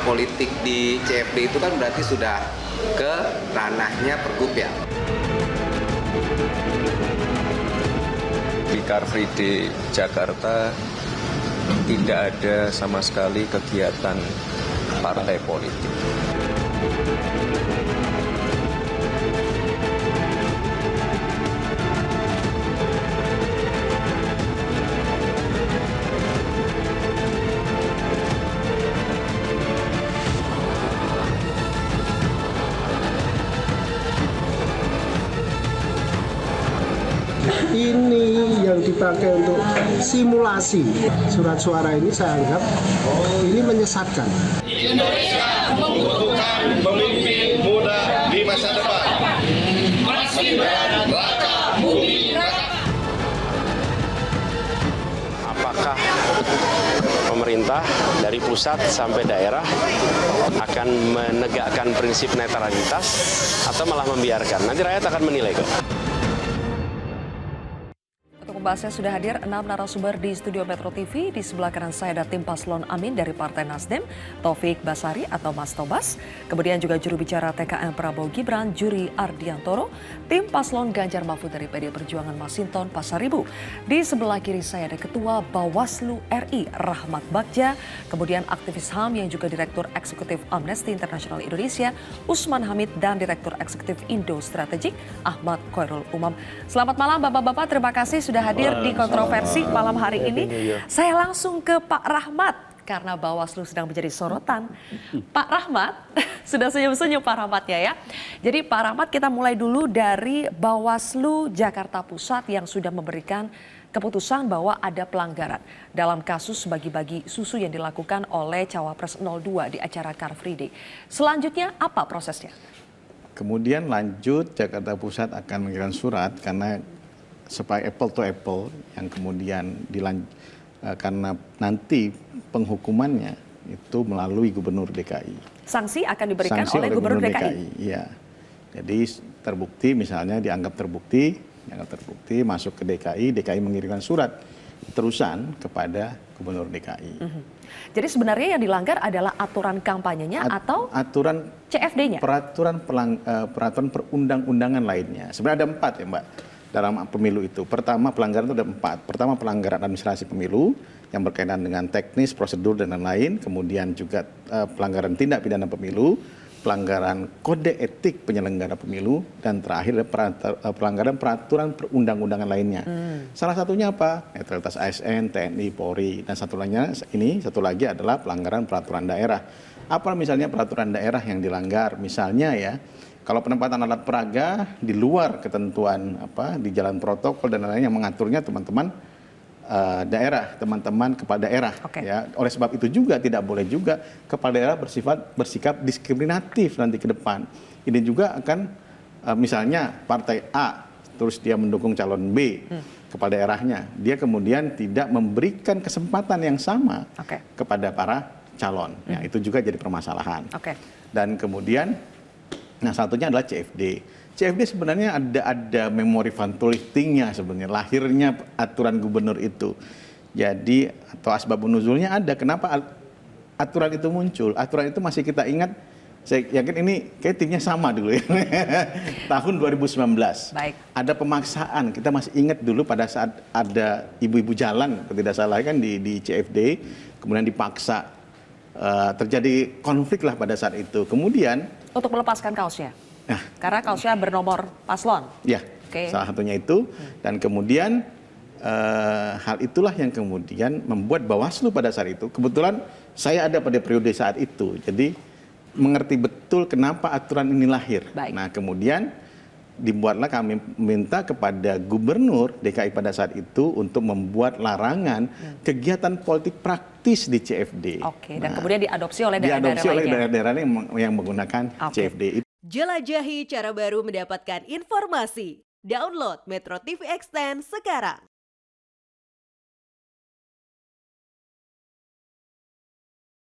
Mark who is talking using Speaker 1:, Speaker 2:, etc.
Speaker 1: politik di CFD itu kan berarti sudah ke ranahnya Pergub ya.
Speaker 2: Di Car Free Day Jakarta tidak ada sama sekali kegiatan partai politik.
Speaker 3: Ini yang dipakai untuk simulasi surat suara ini saya anggap ini menyesatkan.
Speaker 4: Indonesia membutuhkan pemimpin muda di masa depan. Mas Gibran, Raka Buming Raka.
Speaker 5: Apakah pemerintah dari pusat sampai daerah akan menegakkan prinsip netralitas atau malah membiarkan? Nanti rakyat akan menilai kok.
Speaker 6: Pembahasnya sudah hadir 6 narasumber di studio Metro TV. Di sebelah kanan saya ada tim Paslon Amin dari Partai Nasdem, Taufik Basari atau Mas Tobas. Kemudian juga juru bicara TKN Prabowo Gibran, Juri Ardiantoro. Tim Paslon Ganjar Mahfud dari PD Perjuangan Masinton Pasaribu. Di sebelah kiri saya ada Ketua Bawaslu RI Rahmat Bagja. Kemudian aktivis HAM yang juga Direktur Eksekutif Amnesty International Indonesia, Usman Hamid, dan Direktur Eksekutif Indo Strategik, Ahmad Khairul Umam. Selamat malam Bapak-Bapak, terima kasih sudah hadir di kontroversi malam hari ini. Saya langsung ke Pak Rahmat karena Bawaslu sedang menjadi sorotan. Pak Rahmat, sudah senyum-senyum Pak Rahmat ya. Jadi Pak Rahmat, kita mulai dulu dari Bawaslu Jakarta Pusat yang sudah memberikan keputusan bahwa ada pelanggaran dalam kasus bagi-bagi susu yang dilakukan oleh Cawapres 02 di acara Car Free Day. Selanjutnya apa prosesnya?
Speaker 7: Kemudian lanjut Jakarta Pusat akan mengirimkan surat karena supaya apple to apple yang kemudian karena nanti penghukumannya itu melalui Gubernur DKI.
Speaker 6: Sanksi akan diberikan oleh Gubernur DKI.
Speaker 7: Iya. Jadi terbukti misalnya dianggap terbukti masuk ke DKI mengirimkan surat terusan kepada Gubernur DKI.
Speaker 6: Jadi sebenarnya yang dilanggar adalah aturan kampanyenya atau
Speaker 7: aturan
Speaker 6: CFD-nya?
Speaker 7: Peraturan perundang-undangan lainnya. Sebenarnya ada 4 ya Mbak. Dalam pemilu itu. Pertama pelanggaran itu ada 4. Pertama pelanggaran administrasi pemilu yang berkaitan dengan teknis, prosedur dan lain-lain. Kemudian juga pelanggaran tindak pidana pemilu, pelanggaran kode etik penyelenggara pemilu, dan terakhir pelanggaran peraturan perundang-undangan lainnya. Salah satunya apa? Netralitas ASN, TNI, Polri, dan satu lagi adalah pelanggaran peraturan daerah. Apa misalnya peraturan daerah yang dilanggar? Misalnya ya, kalau penempatan alat peraga di luar ketentuan di jalan protokol dan lain-lain yang mengaturnya teman-teman kepala daerah. Ya. Oleh sebab itu juga tidak boleh juga kepala daerah bersikap diskriminatif nanti ke depan. Ini juga akan misalnya partai A terus dia mendukung calon B kepala daerahnya, dia kemudian tidak memberikan kesempatan yang sama kepada para calon. Ya, itu juga jadi permasalahan. Dan kemudian satunya adalah CFD. CFD sebenarnya ada memori fantolistingnya sebenarnya, lahirnya aturan gubernur itu. Jadi atau asbabun nuzulnya ada. Kenapa aturan itu muncul? Aturan itu masih kita ingat, saya yakin ini kayak timnya sama dulu ya. Tahun 2019.
Speaker 6: Baik.
Speaker 7: Ada pemaksaan, kita masih ingat dulu pada saat ada ibu-ibu jalan, kalau tidak salah kan di CFD, kemudian dipaksa, terjadi konflik lah pada saat itu. Kemudian
Speaker 6: untuk melepaskan kaosnya? Karena kaosnya bernomor paslon?
Speaker 7: Ya, salah satunya itu. Dan kemudian hal itulah yang kemudian membuat Bawaslu pada saat itu, kebetulan saya ada pada periode saat itu, jadi mengerti betul kenapa aturan ini lahir.
Speaker 6: Baik.
Speaker 7: Nah kemudian dibuatlah kami minta kepada Gubernur DKI pada saat itu untuk membuat larangan kegiatan politik praktis di CFD.
Speaker 6: Dan kemudian diadopsi oleh daerah-daerah
Speaker 7: yang menggunakan CFD.
Speaker 8: Jelajahi cara baru mendapatkan informasi. Download Metro TV Extend sekarang.